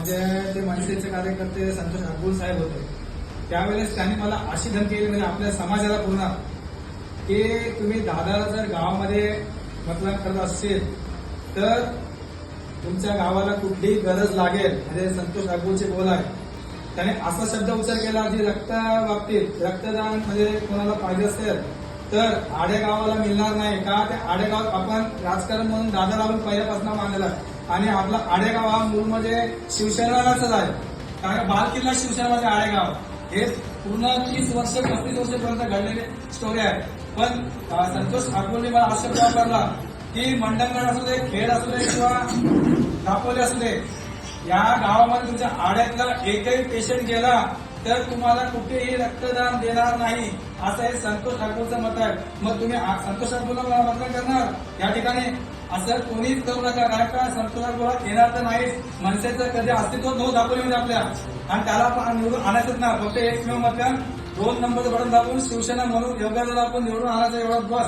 म्हणजे ते मनसेचे कार्यकर्ते संतोष अब्दुल साहेब होते, त्यावेळेस त्यांनी मला अशी धमकी दिली, म्हणजे आपल्या समाजाला पूर्ण, की तुम्ही दादाला जर गावामध्ये मतदान करत असेल तर तुमच्या गावाला कुठलीही गरज लागेल, म्हणजे संतोष अब्दुलचे बोल आहे. त्याने असा शब्द उच्चार केला की रक्त बाबतीत रक्तदान म्हणजे कोणाला पाहिजे असेल तर आडेगावाला मिळणार नाही का. ते आडेगाव आपण राजकारण म्हणून दादाला आपण पहिल्यापासून मानलेला आहे आणि आपला आडेगाव हा मूळ म्हणजे शिवसेनाच आहे, कारण बालकिल्ला शिवसेना म्हणजे आडेगाव हे पूर्ण 30 वर्ष 35 वर्षापर्यंत घडलेली स्टोरी आहे. पण संतोष अब्दुलने मला असा शब्द वापरला की मंडणगड असू दे, खेड असू दे किंवा दापोली असू दे, या गावामध्ये तुमच्या आड्यातला एकही पेशंट गेला तर तुम्हाला कुठेही रक्तदान देणार नाही, असं हे संतोष ठाकूरचं मत आहे. मग तुम्ही संतोष ठाकूरला मतदान करणार या ठिकाणी असं कोणीच करू नका, कारण का संतोष ठाकूर येणार तर नाहीच. मनसेचं कधी अस्तित्व नव्हतं दापोलीमध्ये आपल्या, आणि त्याला आपण निवडून आणायचंच ना. फक्त एकमेव मतदान 2 नंबरचं बटन दाबून शिवसेना म्हणून योग्य आपण निवडून आणायचं एवढं बस.